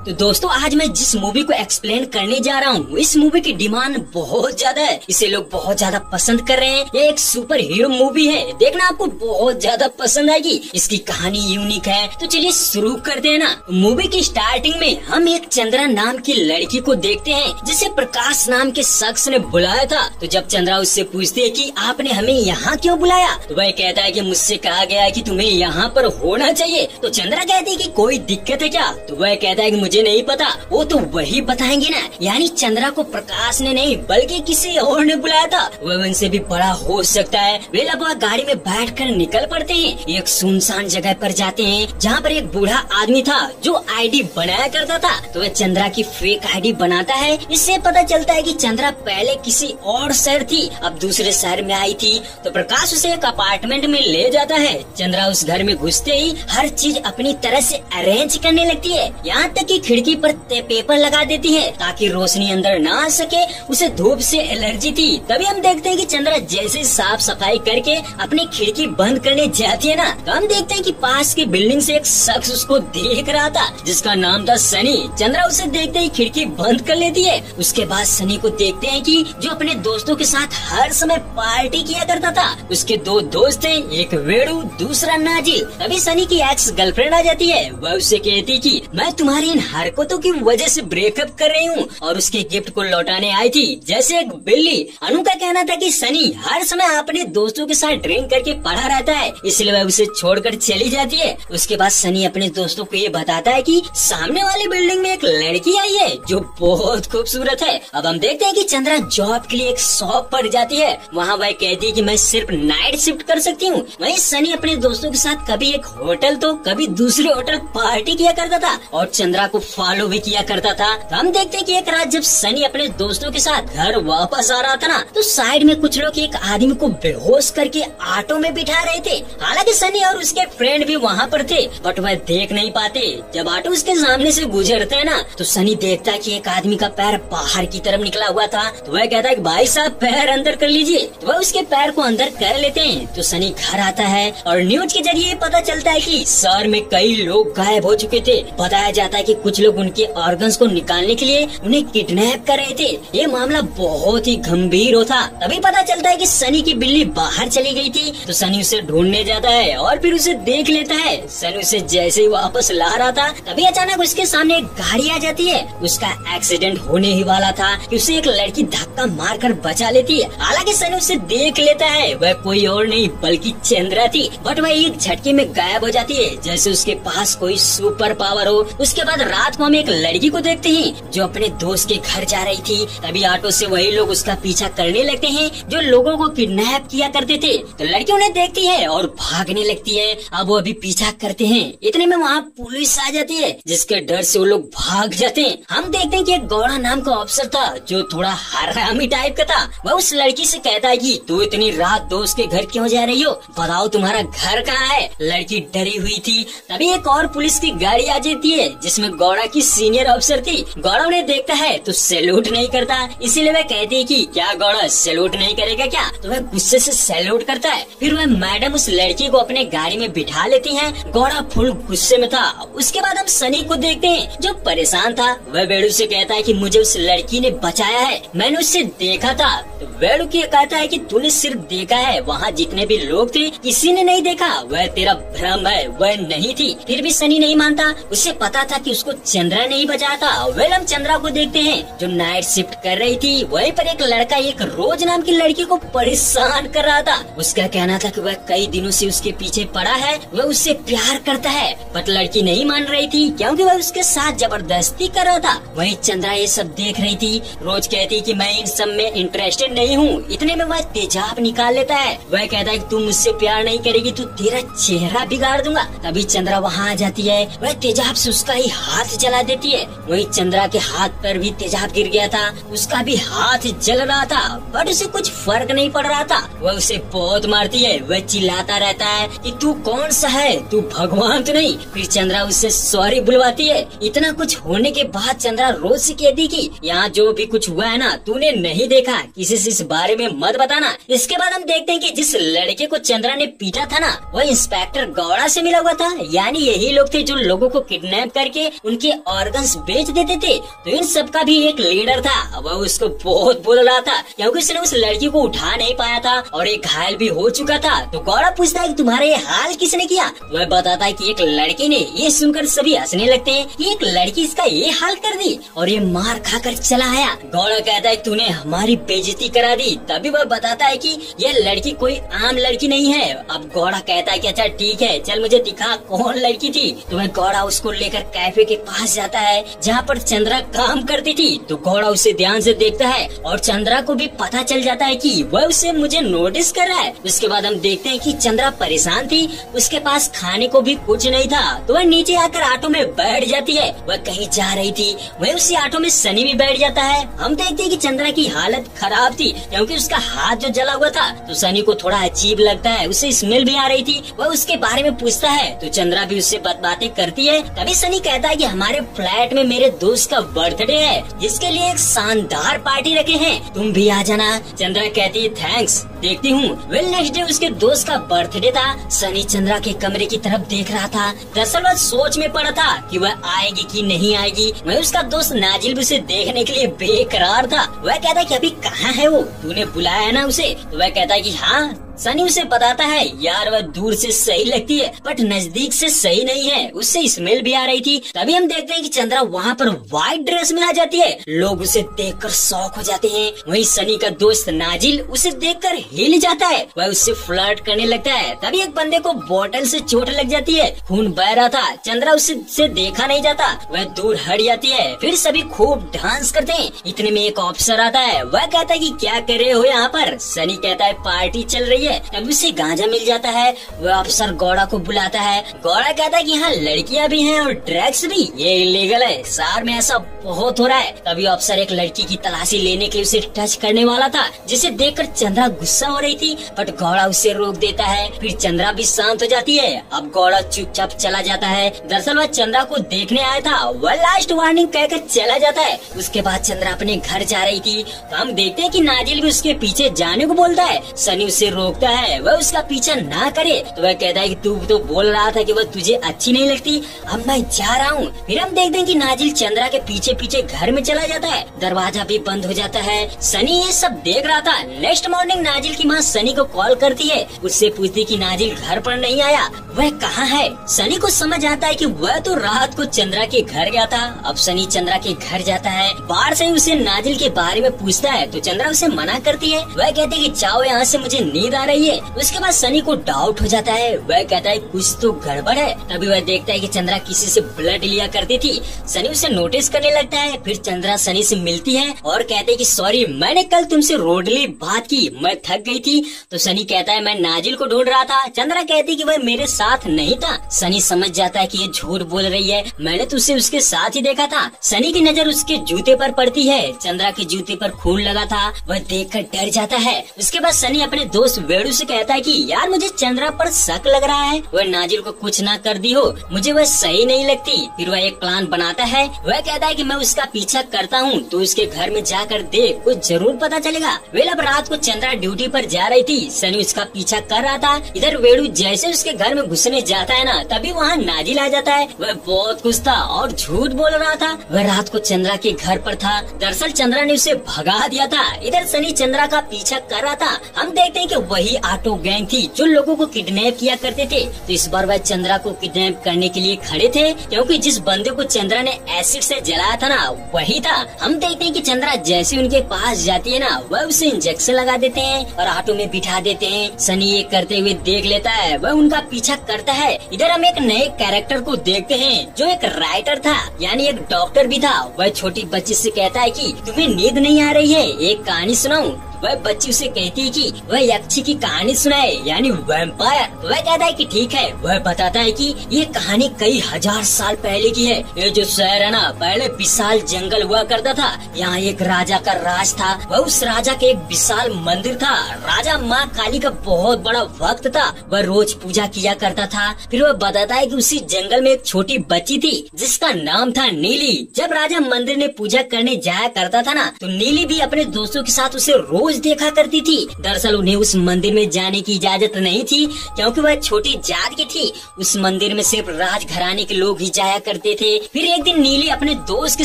तो दोस्तों आज मैं जिस मूवी को एक्सप्लेन करने जा रहा हूँ, इस मूवी की डिमांड बहुत ज्यादा है, इसे लोग बहुत ज्यादा पसंद कर रहे हैं। ये एक सुपर हीरो मूवी है, देखना आपको बहुत ज्यादा पसंद आएगी। इसकी कहानी यूनिक है, तो चलिए शुरू करते हैं ना। मूवी की स्टार्टिंग में हम एक चंद्रा नाम की लड़की को देखते हैं, जिसे प्रकाश नाम के शख्स ने बुलाया था। तो जब चंद्रा उससे पूछती है कि आपने हमें यहाँ क्यों बुलाया, तो वह कहता है कि मुझसे कहा गया है कि तुम्हें यहाँ पर होना चाहिए। तो चंद्रा कहती है कि कोई दिक्कत है क्या, तो वह कहता है कि मुझे नहीं पता, वो तो वही बताएंगे ना। यानी चंद्रा को प्रकाश ने नहीं बल्कि किसी और ने बुलाया था। वह उनसे भी बड़ा हो सकता है। वे लगभग गाड़ी में बैठकर निकल पड़ते हैं। एक सुनसान जगह पर जाते हैं जहाँ पर एक बूढ़ा आदमी था जो आईडी बनाया करता था। तो वह चंद्रा की फेक आईडी बनाता है। इससे पता चलता है कि चंद्रा पहले किसी और शहर थी, अब दूसरे शहर में आई थी। तो प्रकाश उसे एक अपार्टमेंट में ले जाता है। चंद्रा उस घर में घुसते ही हर चीज अपनी तरह से अरेंज करने लगती है, यहाँ तक कि खिड़की पर पेपर लगा देती है ताकि रोशनी अंदर न आ सके। उसे धूप से एलर्जी थी। तभी हम देखते हैं कि चंद्रा जैसे साफ सफाई करके अपनी खिड़की बंद करने जाती है ना, तो हम देखते हैं कि पास की बिल्डिंग से एक शख्स उसको देख रहा था, जिसका नाम था सनी। चंद्रा उसे देखते ही खिड़की बंद कर लेती है। उसके बाद सनी को देखते हैं कि जो अपने दोस्तों के साथ हर समय पार्टी किया करता था। उसके दो दोस्त थे, एक वेड़ू, दूसरा नाजिल। तभी सनी की एक्स गर्लफ्रेंड आ जाती है। वह उससे कहती कि मैं तुम्हारी इन हरकतों की वजह से ब्रेकअप कर रही हूँ और उसके गिफ्ट को लौटाने आई थी, जैसे एक बिल्ली। अनु का कहना था कि सनी हर समय अपने दोस्तों के साथ ड्रिंक करके पड़ा रहता है, इसलिए वह उसे छोड़कर चली जाती है। उसके बाद सनी अपने दोस्तों को ये बताता है कि सामने वाली बिल्डिंग में एक लड़की आई है जो बहुत खूबसूरत है। अब हम देखते हैं कि चंद्रा जॉब के लिए एक शॉप पर जाती है। वहाँ वह कहती है कि मैं सिर्फ नाइट शिफ्ट कर सकती हूँ। वहीं सनी अपने दोस्तों के साथ कभी एक होटल तो कभी दूसरे होटल पार्टी किया करता था और चंद्रा को फॉलो भी किया करता था। तो हम देखते हैं कि एक रात जब सनी अपने दोस्तों के साथ घर वापस आ रहा था ना, तो साइड में कुछ लोग एक आदमी को बेहोश करके ऑटो में बिठा रहे थे। हालांकि सनी और उसके फ्रेंड भी वहाँ पर थे, बट वह देख नहीं पाते। जब ऑटो उसके सामने से गुजरते हैं ना, तो सनी देखता है कि एक आदमी का पैर बाहर की तरफ निकला हुआ था। तो वह कहता है कि भाई साहब पैर अंदर कर लीजिए। तो वह उसके पैर को अंदर कर लेते हैं। तो सनी घर आता है और न्यूज के जरिए पता चलता है कि शहर में कई लोग गायब हो चुके थे। बताया जाता है कि कुछ लोग उनके ऑर्गन्स को निकालने के लिए उन्हें किडनैप कर रहे थे। ये मामला बहुत ही गंभीर होता। तभी पता चलता है कि सनी की बिल्ली बाहर चली गई थी। तो सनी उसे ढूंढने जाता है और फिर उसे देख लेता है। सनी उसे जैसे ही वापस ला रहा था, तभी अचानक उसके सामने एक गाड़ी आ जाती है। उसका एक्सीडेंट होने ही वाला था कि उसे एक लड़की धक्का मारकर बचा लेती है। हालांकि सनी उसे देख लेता है, वह कोई और नहीं बल्कि चंद्रा थी। बट वह एक झटके में गायब हो जाती है, जैसे उसके पास कोई सुपर पावर हो। उसके बाद रात को हम एक लड़की को देखते हैं जो अपने दोस्त के घर जा रही थी। तभी ऑटो से वही लोग उसका पीछा करने लगते हैं जो लोगों को किडनैप किया करते थे। तो लड़की उन्हें देखती है और भागने लगती है। अब वो अभी पीछा करते हैं। इतने में वहाँ पुलिस आ जाती है, जिसके डर से वो लोग भाग जाते हैं। हम देखते हैं कि एक गौड़ा नाम का ऑफिसर था जो थोड़ा हरामी टाइप का था। वह उस लड़की से कहता है कि तू इतनी रात दोस्त के घर क्यों जा रही हो, बताओ तुम्हारा घर कहाँ है। लड़की डरी हुई थी। तभी एक और पुलिस की गाड़ी आ जाती है जिसमें गौड़ा की सीनियर अफसर थी। गौड़ा उन्हें देखता है तो सैल्यूट नहीं करता, इसीलिए वह कहती है कि क्या गौड़ा सैल्यूट नहीं करेगा क्या। तो वह गुस्से से सैल्यूट करता है। फिर वह मैडम उस लड़की को अपने गाड़ी में बिठा लेती हैं। गौड़ा फुल गुस्से में था। उसके बाद हम सनी को देखते हैं जो परेशान था। वह वेड़ू से कहता है कि मुझे उस लड़की ने बचाया है, मैंने उससे देखा था। तो वेड़ू की कहता है कि तूने सिर्फ देखा है, वहाँ जितने भी लोग थे किसी ने नहीं देखा, वह तेरा भ्रम है, वह नहीं थी। फिर भी सनी नहीं मानता। उसे पता था कि उसको चंद्रा नहीं बचाया था। वेल हम चंद्रा को देखते हैं जो नाइट शिफ्ट कर रही थी। वहीं पर एक लड़का एक रोज नाम की लड़की को परेशान कर रहा था। उसका कहना था कि वह कई दिनों से उसके पीछे पड़ा है, वह उससे प्यार करता है। बट लड़की नहीं मान रही थी क्योंकि वह उसके साथ जबरदस्ती कर रहा था। वहीं चंद्रा ये सब देख रही थी। रोज कहती कि मैं इन सब में इंटरेस्टेड नहीं हूँ। इतने में वह तेजाब निकाल लेता है। वह कहता है कि तुम मुझसे प्यार नहीं करेगी तो तेरा चेहरा बिगाड़ दूंगा। तभी चंद्रा वहाँ आ जाती है। वह तेजाब से उसका ही हाथ जला देती है। वही चंद्रा के हाथ पर भी तेजाब गिर गया था, उसका भी हाथ जल रहा था, बट उसे कुछ फर्क नहीं पड़ रहा था। वह उसे बहुत मारती है। वह चिल्लाता रहता है कि तू कौन सा है, तू भगवान तो नहीं। फिर चंद्रा उससे सॉरी बुलवाती है। इतना कुछ होने के बाद चंद्रा रोज से कहती कि यहाँ जो भी कुछ हुआ है ना, तूने नहीं देखा, किसी से इस बारे में मत बताना। इसके बाद हम देखते हैं कि जिस लड़के को चंद्रा ने पीटा था ना, वह इंस्पेक्टर गौड़ा से मिला हुआ था। यानी यही लोग थे जो लोगों को किडनैप करके उनके ऑर्गन्स बेच देते थे। तो इन सब का भी एक लीडर था, वह उसको बहुत बोल रहा था क्योंकि उसने उस लड़की को उठा नहीं पाया था और एक घायल भी हो चुका था। तो गौड़ा पूछता है कि तुम्हारा ये हाल किसने किया? वह बताता है कि एक लड़की ने। ये सुनकर सभी हंसने लगते हैं कि एक लड़की इसका ये हाल कर दी और ये मार खाकर चला आया। गौड़ा कहता है तूने हमारी बेइज्जती करा दी। तभी वह बताता है कि यह लड़की कोई आम लड़की नहीं है। अब गौड़ा कहता है कि अच्छा ठीक है, चल मुझे दिखा कौन लड़की थी। तो वह गौड़ा उसको लेकर कैफे के पास जाता है जहाँ पर चंद्रा काम करती थी। तो गौड़ा उसे ध्यान से देखता है और चंद्रा को भी पता चल जाता है कि वह उसे मुझे नोटिस कर रहा है। उसके बाद हम देखते हैं कि चंद्रा परेशान थी, उसके पास खाने को भी कुछ नहीं था। तो वह नीचे आकर ऑटो में बैठ जाती है। वह कहीं जा रही थी, वह उसी ऑटो में सनी भी बैठ जाता है। हम देखते हैं कि चंद्रा की हालत खराब थी क्योंकि उसका हाथ जो जला हुआ था। तो सनी को थोड़ा अजीब लगता है, उसे स्मेल भी आ रही थी। वह उसके बारे में पूछता है तो चंद्रा भी उससे बातें करती है। तभी सनी कहता है कि हमारे फ्लैट में मेरे दोस्त का बर्थडे है, जिसके लिए एक शानदार पार्टी रखे हैं, तुम भी आ जाना। चंद्रा कहती है थैंक्स, देखती हूँ। वेल नेक्स्ट डे उसके दोस्त का बर्थडे था। सनी चंद्रा के कमरे की तरफ देख रहा था। दरअसल वह सोच में पड़ा था कि वह आएगी कि नहीं आएगी। वह उसका दोस्त नाजिल भी उसे देखने के लिए बेकरार था। वह कहता है कि अभी कहाँ है वो, तूने बुलाया है ना उसे? तो वह कहता है कि हाँ। सनी उसे बताता है यार वह दूर से सही लगती है बट नजदीक से सही नहीं है, उससे स्मेल भी आ रही थी। तभी हम देखते हैं कि चंद्रा वहाँ पर व्हाइट ड्रेस में आ जाती है। लोग उसे देखकर शॉक हो जाते हैं। वहीं सनी का दोस्त नाजिल उसे देखकर हिल जाता है, वह उससे फ्लर्ट करने लगता है। तभी एक बंदे को बोतल से चोट लग जाती है, खून बह रहा था। चंद्रा उसे देखा नहीं जाता, वह दूर हट जाती है। फिर सभी खूब डांस करते हैं। इतने में एक ऑफिसर आता है। वह कहता है कि क्या कर रहे हो यहाँ पर? सनी कहता है पार्टी चल रही है। तभी उसे गांजा मिल जाता है। वह अफसर गौड़ा को बुलाता है। गौड़ा कहता है कि यहाँ लड़कियाँ भी हैं और ड्रग्स भी, ये इलीगल है, शहर में ऐसा बहुत हो रहा है। तभी अफसर एक लड़की की तलाशी लेने के लिए उसे टच करने वाला था, जिसे देखकर चंद्रा गुस्सा हो रही थी बट गौड़ा उसे रोक देता है। फिर चंद्रा भी शांत हो जाती है। अब गौड़ा चुपचाप चला जाता है। दरअसल वह चंद्रा को देखने आया था। वह लास्ट वार्निंग कहकर चला जाता है। उसके बाद चंद्रा अपने घर जा रही थी। तो हम देखते हैं कि नाजिल भी उसके पीछे जाने को बोलता है। सनी उसे रोकता है, वह उसका पीछा ना करे। तो वह कहता है कि तू तो बोल रहा था कि वह तुझे अच्छी नहीं लगती, अब मैं जा रहा हूँ। फिर हम देखते हैं कि नाजिल चंद्रा के पीछे पीछे घर में चला जाता है। दरवाजा भी बंद हो जाता है। सनी ये सब देख रहा था। नेक्स्ट मॉर्निंग नाजिल की माँ सनी को कॉल करती है, उससे पूछती कि नाजिल घर पर नहीं आया, वह कहाँ है? सनी को समझ आता है कि वह तो रात को चंद्रा के घर गया था। अब सनी चंद्रा के घर जाता है। बाहर से उसे नाजिल के बारे में पूछता है तो चंद्रा उसे मना करती है। वह कहती है कि जाओ यहाँ से, मुझे नींद आ रही है। उसके बाद सनी को डाउट हो जाता है। वह कहता है कुछ तो गड़बड़ है। तभी वह देखता है कि चंद्रा किसी से ब्लड लिया करती थी। सनी उसे नोटिस करने लगता है। फिर चंद्रा सनी से मिलती है और कहते है कि सॉरी, मैंने कल तुमसे रोडली बात की, मैं थक गई थी। तो सनी कहता है मैं नाजिल को ढूंढ रहा था। चंद्रा कहती कि वह मेरे साथ नहीं था। सनी समझ जाता है कि ये झूठ बोल रही है, मैंने तो उसे उसके साथ ही देखा था। सनी की नजर उसके जूते पर पड़ती है। चंद्रा के जूते पर खून लगा था। वह देखकर डर जाता है। उसके बाद सनी अपने दोस्त वेणु से कहता है कि यार मुझे चंद्रा पर शक लग रहा है, वह नाजिल को कुछ ना कर दी हो, मुझे वह सही नहीं लगती। फिर वह एक प्लान बनाता है। वह कहता है कि मैं उसका पीछा करता हूँ, तो उसके घर में जाकर देख, कुछ जरूर पता चलेगा। वेल अब रात को चंद्रा ड्यूटी पर जा रही थी। सनी उसका पीछा कर रहा था। इधर वेणु जैसे उसके घर में घुसने जाता है ना, तभी वहाँ नाजिल आ जाता है। वह बहुत खुश था और झूठ बोल रहा था। वह रात को चंद्रा के घर पर था। दरअसल चंद्रा ने उसे भगा दिया था। इधर सनी चंद्रा का पीछा कर रहा था। हम देखते हैं कि वही ऑटो गैंग थी जो लोगों को किडनैप किया करते थे। तो इस बार वह चंद्रा को किडनैप करने के लिए खड़े थे, क्योंकि जिस बंदे को चंद्रा ने एसिड से जलाया था ना, वही था। हम देखते हैं कि चंद्रा जैसे उनके पास जाती है ना, वह उसे इंजेक्शन लगा देते हैं और ऑटो में बिठा देते हैं। सनी ये करते हुए देख लेता है। वह उनका पीछा करता है। इधर हम एक नए कैरेक्टर को देखते हैं जो एक राइटर था, यानी एक डॉक्टर भी था। वह छोटी बच्ची से कहता है कि तुम्हें नींद नहीं आ रही है, एक कहानी सुनाऊं? वह बच्ची उसे कहती है कि वह यक्षी की कहानी सुनाए, यानी वैम्पायर। वह कहता है कि ठीक है। वह बताता है कि ये कहानी कई हजार साल पहले की है। ये जो शहर है ना, पहले विशाल जंगल हुआ करता था। यहाँ एक राजा का राज था। वह उस राजा के एक विशाल मंदिर था। राजा माँ काली का बहुत बड़ा भक्त था। वह रोज पूजा किया करता था। फिर वह बताता है कि उसी जंगल में एक छोटी बच्ची थी जिसका नाम था नीली। जब राजा मंदिर में पूजा करने जाया करता था ना, तो नीली भी अपने दोस्तों के साथ उसे रोज रोज देखा करती थी। दरअसल उन्हें उस मंदिर में जाने की इजाजत नहीं थी, क्योंकि वह छोटी जात की थी। उस मंदिर में सिर्फ राजघराने के लोग ही जाया करते थे। फिर एक दिन नीली अपने दोस्त के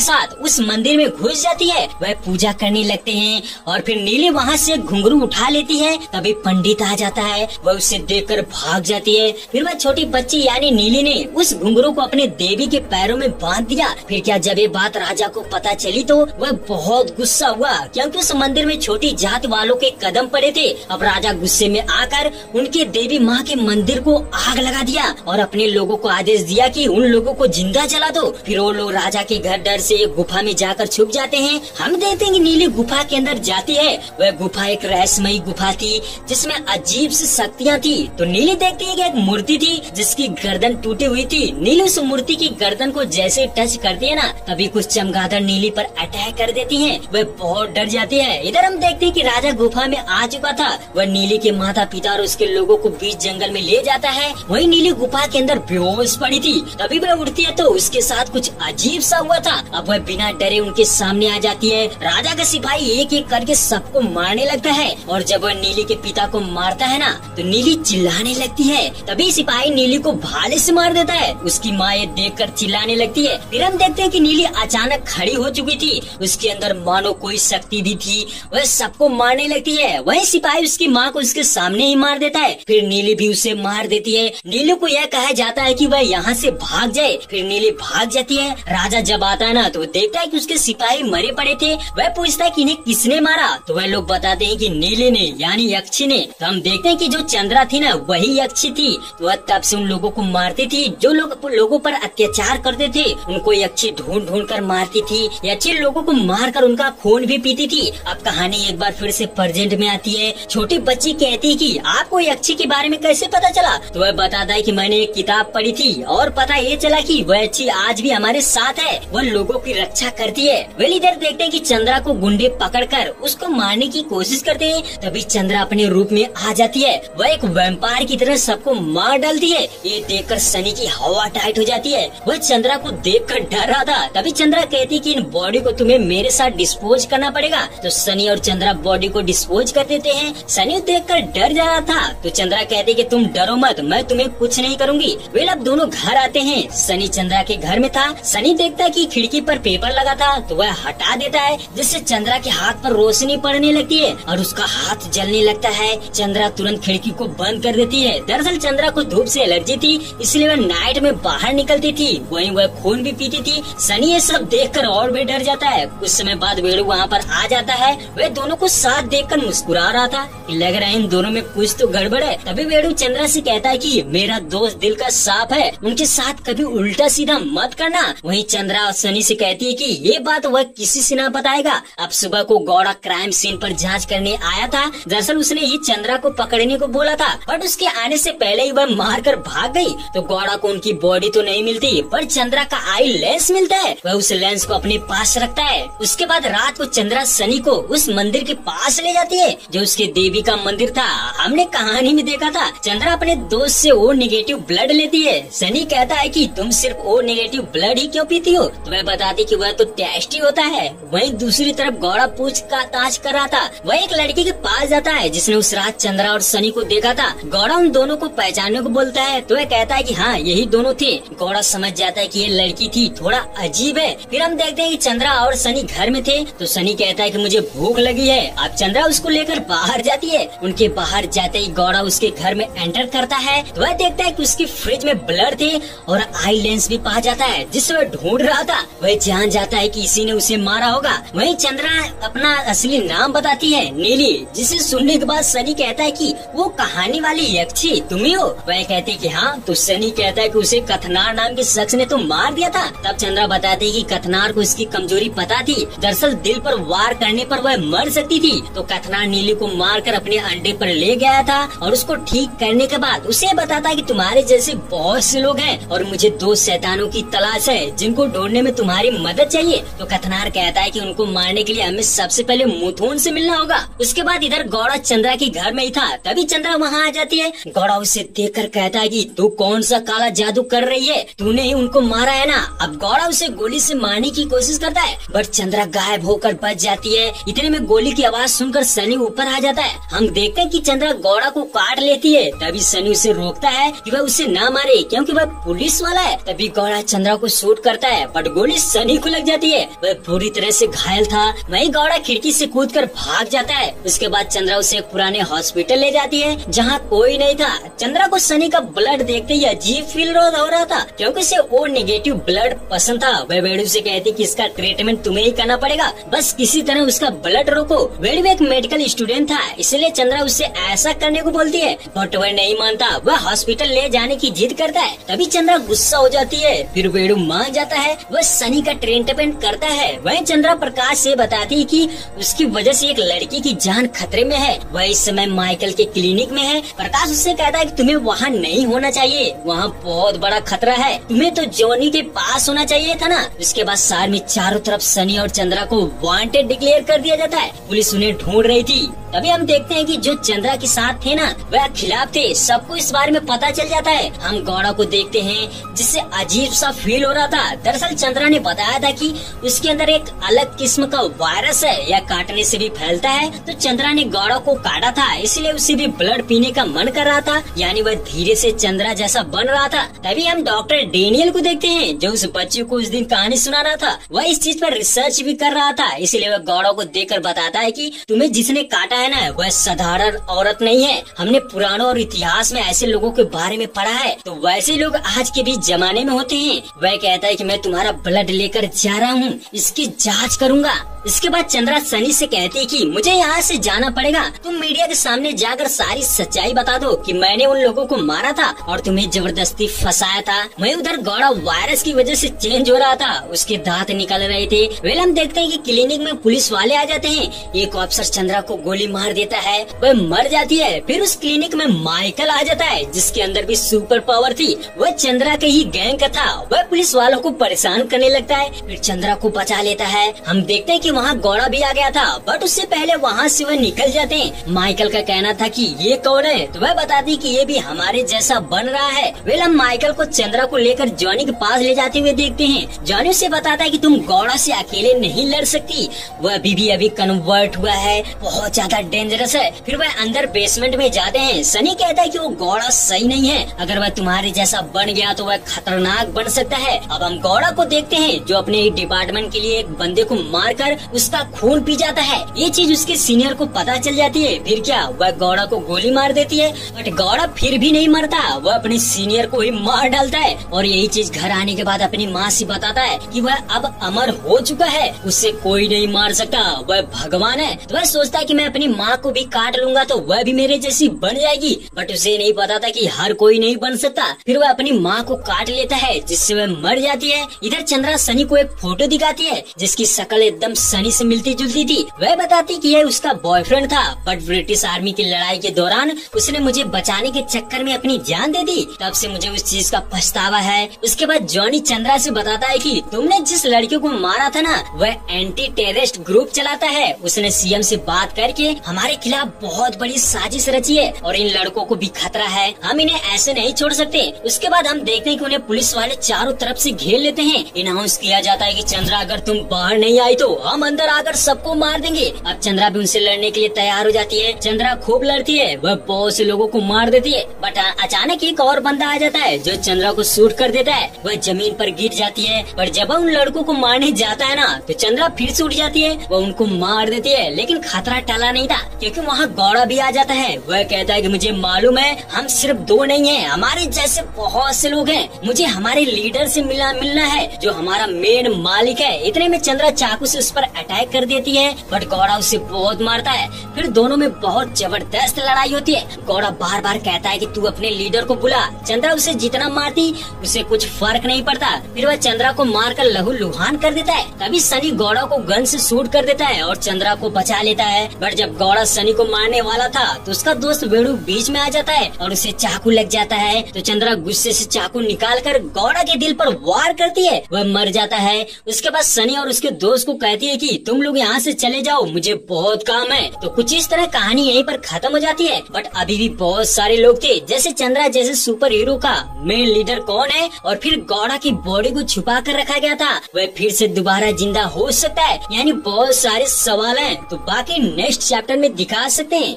साथ उस मंदिर में घुस जाती है। वह पूजा करने लगते हैं और फिर नीली वहाँ से घुंघरू उठा लेती है। तभी पंडित आ जाता है, वह उसे देखकर भाग जाती है। फिर वह छोटी बच्ची यानी नीली ने उस घुंघरू को अपने देवी के पैरों में बांध दिया। फिर क्या जब ये बात राजा को पता चली तो वह बहुत गुस्सा हुआ, क्योंकि उस मंदिर में छोटी जात वालों के कदम पड़े थे। अब राजा गुस्से में आकर उनके देवी माँ के मंदिर को आग लगा दिया और अपने लोगों को आदेश दिया कि उन लोगों को जिंदा जला दो। फिर वो लोग राजा के घर डर से एक गुफा में जाकर छुप जाते हैं। हम देखते हैं कि नीली गुफा के अंदर जाती है। वह गुफा एक रहस्यमयी गुफा थी जिसमें अजीब सी शक्तियाँ थी। तो नीली देखती है कि एक मूर्ति थी जिसकी गर्दन टूटी हुई थी। नीली उस मूर्ति की गर्दन को जैसे टच करती है ना, तभी कुछ चमगादड़ नीली पर अटैक कर देती हैं। वह बहुत डर जाती है। इधर हम देखते हैं कि राजा गुफा में आ चुका था। वह नीली के माता पिता और उसके लोगों को बीच जंगल में ले जाता है। वही नीली गुफा के अंदर बेहोश पड़ी थी। तभी वह उठती है तो उसके साथ कुछ अजीब सा हुआ था। अब वह बिना डरे उनके सामने आ जाती है। राजा का सिपाही एक एक करके सबको मारने लगता है और जब वह नीली के पिता को मारता है ना, तो नीली चिल्लाने लगती है। तभी सिपाही नीली को भाले से मार देता है। उसकी माँ ये देखकर चिल्लाने लगती है। फिर हम देखते हैं कि नीली अचानक खड़ी हो चुकी थी। उसके अंदर मानो कोई शक्ति भी थी। वह सबको मारने लगती है। वही सिपाही उसकी माँ को उसके सामने ही मार देता है। फिर नीली भी उसे मार देती है। नीली को यह कहा जाता है कि वह यहाँ से भाग जाए। फिर नीली भाग जाती है। राजा जब आता है ना, तो देखता है कि उसके सिपाही मरे पड़े थे। वह पूछता है कि इन्हें किसने मारा, तो वह लोग बताते हैं कि नीली ने यानी यक्षी ने। तो हम देखते हैं कि जो चंद्रा थी ना, वही यक्षी थी। तो वह तब से उन लोगों को मारती थी जो लोगों पर अत्याचार करते थे। उनको यक्षी ढूंढ ढूंढ कर मारती थी। यक्षी लोगों को मारकर उनका खून भी पीती थी। अब कहानी एक बार फिर से प्रेजेंट में आती है। छोटी बच्ची कहती है कि आपको यक्षी के बारे में कैसे पता चला, तो वह बताता है कि मैंने एक किताब पढ़ी थी और पता ये चला कि वह यक्षी आज भी हमारे साथ है। वह लोगों की रक्षा करती है। वे इधर देखते हैं कि चंद्रा को गुंडे पकड़कर उसको मारने की कोशिश करते हैं। तभी चंद्रा अपने रूप में आ जाती है। वह एक वैम्पायर की तरह सबको मार डालती है। ये देखकर सनी की हवा टाइट हो जाती है। वह चंद्रा को देखकर डर रहा था। तभी चंद्रा कहती कि इन बॉडी को तुम्हें मेरे साथ डिस्पोज करना पड़ेगा। तो सनी और चंद्रा बॉडी को डिस्पोज कर देते हैं। सनी देखकर डर जा रहा था। तो चंद्रा कहती कि तुम डरो मत, मैं तुम्हें कुछ नहीं करूंगी। वे अब दोनों घर आते हैं। सनी चंद्रा के घर में था। सनी देखता कि खिड़की पर पेपर लगा था, तो वह हटा देता है, जिससे चंद्रा के हाथ पर रोशनी पड़ने लगती है और उसका हाथ जलने लगता है। चंद्रा तुरंत खिड़की को बंद कर देती है। दरअसल चंद्रा को धूप से एलर्जी थी, इसलिए वह नाइट में बाहर निकलती थी। वहीं वह खून भी पीती थी। सनी ये सब देखकर और भी डर जाता है। कुछ समय बाद वेणु वहाँ पर आ जाता है। वह दोनों को साथ देखकर मुस्कुरा रहा था। लग रहा है इन दोनों में कुछ तो गड़बड़ है। तभी वेणु चंद्रा से कहता है कि मेरा दोस्त दिल का सांप है, उनके साथ कभी उल्टा सीधा मत करना। वहीं चंद्रा और सनी से कहती है कि ये बात वह किसी से ना बताएगा। अब सुबह को गौड़ा क्राइम सीन पर जांच करने आया था। दरअसल उसने ही चंद्रा को पकड़ने को बोला था, बट उसके आने से पहले ही वह मारकर भाग गई। तो गौड़ा को उनकी बॉडी तो नहीं मिलती, पर चंद्रा का आई लेंस मिलता है। वह उस लेंस को अपने पास रखता है। उसके बाद रात को चंद्रा सनी को उस मंदिर के पास ले जाती है जो उसके देवी का मंदिर था। हमने कहानी में देखा था। चंद्रा अपने दोस्त से ओ नेगेटिव ब्लड लेती है। सनी कहता है कि तुम सिर्फ ओ नेगेटिव ब्लड ही क्यों पीती हो, तो वह बताती कि वह तो टेस्टी होता है। वहीं दूसरी तरफ गौड़ा पूछ का ताज कर रहा था। वह एक लड़की के पास जाता है जिसने उस रात चंद्रा और सनी को देखा था। गौड़ा उन दोनों को पहचानने को बोलता है, तो वह कहता है कि हाँ यही दोनों थे। गौड़ा समझ जाता है कि ये लड़की थी, थोड़ा अजीब है। फिर हम देखते हैं कि चंद्रा और सनी घर में थे। तो सनी कहता है कि मुझे भूख लगी है। अब चंद्रा उसको लेकर बाहर जाती है। उनके बाहर जाते ही गौड़ा उसके घर में एंटर करता है। तो वह देखता है कि उसकी फ्रिज में ब्लड थे और आई लेंस भी पा जाता है जिसे वह ढूंढ रहा था। वह जान जाता है कि इसी ने उसे मारा होगा। वहीं चंद्रा अपना असली नाम बताती है, नीली, जिसे सुनने के बाद सनी कहता है कि वो कहानी वाली यक्षी तुम ही हो। वह कहती कि हाँ। तो सनी कहता है कि उसे कथनार नाम के शख्स ने तो मार दिया था। तब चंद्रा बताती है कि कथनार को इसकी कमजोरी पता थी। दरअसल दिल पर वार करने पर वह मर सकती थी। तो कथनार नीली को मारकर अपने अंडे पर ले गया था और उसको ठीक करने के बाद उसे बताता है कि तुम्हारे जैसे बहुत से लोग हैं और मुझे 2 शैतानों की तलाश है जिनको ढूंढने में तुम्हारी मदद चाहिए। तो कथनार कहता है कि उनको मारने के लिए हमें सबसे पहले मुथून से मिलना होगा। उसके बाद इधर गौड़ा चंद्रा के घर में ही था। तभी चंद्रा वहाँ आ जाती है। गौड़ा उसे देखकर कहता है कि तू कौन सा काला जादू कर रही है, तूने ही उनको मारा है ना। अब गौड़ा उसे गोली से मारने की कोशिश करता है, बट चंद्रा गायब होकर बच जाती है। इतने में गोली की आवाज सुनकर सनी ऊपर आ जाता है। हम देखते हैं कि चंद्रा गौड़ा को काट लेती है। तभी सनी उसे रोकता है कि वह उसे ना मारे क्योंकि वह पुलिस वाला है। तभी गौड़ा चंद्रा को शूट करता है बट गोली सनी को लग जाती है। वह पूरी तरह से घायल था। वहीं गौड़ा खिड़की से कूदकर भाग जाता है। उसके बाद चंद्रा उसे एक पुराने हॉस्पिटल ले जाती है जहाँ कोई नहीं था। चंद्रा को सनी का ब्लड देखते ही अजीब फील हो रहा था क्योंकि उसे ओ नेगेटिव ब्लड पसंद था। वह वेडू से कहती कि इसका ट्रीटमेंट तुम्हें ही करना पड़ेगा, बस किसी तरह उसका ब्लड रोको। वेडू एक मेडिकल स्टूडेंट था इसलिए चंद्रा उससे ऐसा करने को बोलती है बट वह नहीं मानता। वह हॉस्पिटल ले जाने की जिद करता है। तभी चंद्रा गुस्सा हो जाती है। फिर वेडू मान जाता है। वह सनी का ट्रीटमेंट करता है। वहीं चंद्रा प्रकाश से बताती है कि उसकी वजह से एक लड़की की जान खतरे में है। वह इस समय माइकल के क्लिनिक में है। प्रकाश उससे कहता है कि तुम्हें वहाँ नहीं होना चाहिए, वहाँ बहुत बड़ा खतरा है, तुम्हें तो जॉनी के पास होना चाहिए था ना। उसके बाद शहर में चारों तरफ सनी और चंद्रा को वांटेड डिक्लेयर कर दिया जाता है। पुलिस उन्हें ढूंढ रही थी। तभी हम देखते हैं कि जो चंद्रा के साथ थे ना वह खिलाफ थे। सबको इस बारे में पता चल जाता है। हम गौड़ा को देखते हैं जिससे अजीब सा फील हो रहा था। दरअसल चंद्रा ने बताया था कि उसके अंदर एक अलग किस्म का वायरस है, यह काटने से भी फैलता है। तो चंद्रा ने गौड़ा को काटा था इसलिए उसे भी ब्लड पीने का मन कर रहा था, यानी वह धीरे से चंद्रा जैसा बन रहा था। तभी हम डॉक्टर डेनियल को देखते हैं जो उस बच्चे को उस दिन कहानी सुना रहा था। वह इस चीज पर रिसर्च भी कर रहा था इसलिए वह गौड़ा को देखकर बताता है कि तुम्हें जिसने काटा है ना वह साधारण औरत नहीं है। हमने पुराणों और इतिहास में ऐसे लोगों के बारे में पढ़ा है, तो वैसे लोग आज के भी जमाने में होते हैं। वह कहता है कि मैं तुम्हारा ब्लड लेकर जा रहा हूँ, इसकी जांच करूंगा। इसके बाद चंद्रा सनी से कहती है कि मुझे यहाँ से जाना पड़ेगा, तुम मीडिया के सामने जाकर सारी सच्चाई बता दो कि मैंने उन लोगों को मारा था और तुम्हें जबरदस्ती फंसाया था। वहीं उधर गौड़ा वायरस की वजह से चेंज हो रहा था, उसके दांत निकल रहे थे। वेल हम देखते हैं कि क्लिनिक में पुलिस वाले आ जाते हैं। एक ऑफिसर चंद्रा को गोली मार देता है, वह मर जाती है। फिर उस क्लिनिक में माइकल आ जाता है जिसके अंदर भी सुपर पावर थी। वह चंद्रा के ही गैंग का था। वह पुलिस वालों को परेशान करने लगता है, फिर चंद्रा को बचा लेता है। हम देखते हैं कि वहाँ गौड़ा भी आ गया था बट उससे पहले वहाँ से वह निकल जाते हैं। माइकल का कहना था कि ये कौन है, तो वह बताती कि ये भी हमारे जैसा बन रहा है। वेल हम माइकल को चंद्रा को लेकर जॉनी के पास ले जाते हुए देखते हैं। जॉनी से बताता है कि तुम गौड़ा से अकेले नहीं लड़ सकती, वह अभी कन्वर्ट हुआ है, बहुत ज्यादा डेंजरस है। फिर वह अंदर बेसमेंट में जाते हैं। सनी कहता है कि वो गौड़ा सही नहीं है, अगर वह तुम्हारे जैसा बन गया तो वह खतरनाक बन सकता है। अब हम गौड़ा को देखते हैं जो अपने डिपार्टमेंट के लिए एक बंदे को मारकर उसका खून पी जाता है। ये चीज उसके सीनियर को पता चल जाती है। फिर क्या, वह गौड़ा को गोली मार देती है बट गौड़ा फिर भी नहीं मरता, वह अपने सीनियर को ही मार डालता है। और यही चीज घर आने के बाद अपनी माँ से बताता है कि वह अब अमर हो चुका है, उससे कोई नहीं मार सकता, वह भगवान है। तो वह सोचता है कि मैं अपनी माँ को भी काट लूंगा तो वह भी मेरे जैसी बन जाएगी, बट उसे नहीं पता था कि हर कोई नहीं बन सकता। फिर वह अपनी माँ को काट लेता है जिससे वह मर जाती है। इधर चंद्रा सनी को एक फोटो दिखाती है जिसकी शक्ल एकदम सनी से मिलती जुलती थी। वह बताती कि यह उसका बॉयफ्रेंड था बट ब्रिटिश आर्मी की लड़ाई के दौरान उसने मुझे बचाने के चक्कर में अपनी जान दे दी, तब से मुझे उस चीज का पछतावा है। उसके बाद जॉनी चंद्रा से बताता है कि तुमने जिस लड़की को मारा था ना वह एंटी टेररिस्ट ग्रुप चलाता है, उसने सीएम से बात करके हमारे खिलाफ बहुत बड़ी साजिश रची है और इन लड़कों को भी खतरा है, हम इन्हें ऐसे नहीं छोड़ सकते। उसके बाद हम देखते हैं कि उन्हें पुलिस वाले चारों तरफ से घेर लेते हैं। अनाउंस किया जाता है कि चंद्रा अगर तुम बाहर नहीं आई तो हम अंदर आकर सबको मार देंगे। अब चंद्रा भी उनसे लड़ने के लिए तैयार हो जाती है। चंद्रा खूब लड़ती है, वह बहुत से लोगों को मार देती है बट अचानक एक और बंदा आ जाता है जो चंद्रा को शूट कर देता है। वह जमीन पर गिर जाती है पर जब वह उन लड़कों को मारने जाता है ना तो चंद्रा फिर से उठ जाती है, वह उनको मार देती है। लेकिन खतरा टला नहीं था क्योंकि वहाँ गौड़ा भी आ जाता है। वह कहता है कि मुझे मालूम है हम सिर्फ दो नहीं हैं, हमारे जैसे बहुत से लोग हैं, मुझे हमारे लीडर से मिलना है जो हमारा मेन मालिक है। इतने में चंद्रा चाकू से उस पर अटैक कर देती है बट गौड़ा उसे बहुत मारता है। फिर दोनों में बहुत जबरदस्त लड़ाई होती है। गौड़ा बार बार कहता है कि तू अपने लीडर को बुला। चंद्रा उसे जितना मारती उसे कुछ फर्क नहीं पड़ता। फिर वह चंद्रा को मारकर लहू लुहान कर देता है। तभी सनी गौड़ा को गन से शूट कर देता है और चंद्रा को बचा लेता है। बट जब गौड़ा सनी को मारने वाला था तो उसका दोस्त वेणु बीच में आ जाता है और उसे चाकू लग जाता है। तो चंद्रा गुस्से से चाकू निकाल कर गौड़ा के दिल पर वार करती है, वह मर जाता है। उसके बाद सनी और उसके दोस्त को कहती है कि तुम लोग यहाँ से चले जाओ, मुझे बहुत काम है। तो कुछ इस तरह कहानी यहीं पर खत्म हो जाती है। बट अभी भी बहुत सारे लोग थे, जैसे चंद्रा जैसे सुपर हीरो का मेन लीडर कौन है, और फिर गौड़ा की बॉडी को छुपा कर रखा गया था, वह फिर से दोबारा जिंदा हो सकता है। यानी बहुत सारे सवाल हैं, तो बाकी नेक्स्ट चैप्टर में दिखा सकते हैं।